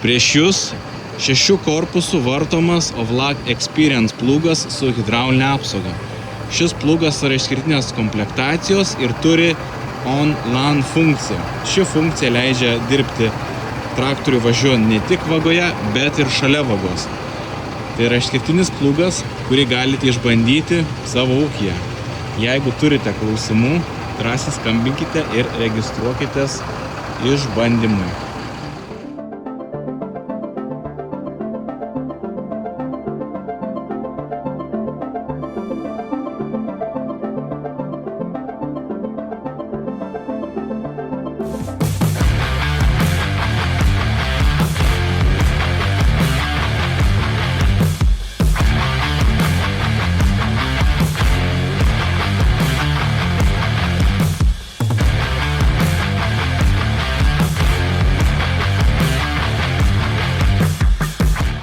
Prieš jūs 6 korpusų vartomas Ovlak Experience plūgas su hidraulinė apsauga. Šis plūgas yra išskirtinės komplektacijos ir turi on-land funkciją. Ši funkcija leidžia dirbti traktoriui važiuojant ne tik vagoje, bet ir šalia vagos. Tai yra išskirtinis plūgas, kurį galite išbandyti savo ūkyje. Jeigu turite klausimų, drąsiai skambinkite ir registruokitės išbandymui.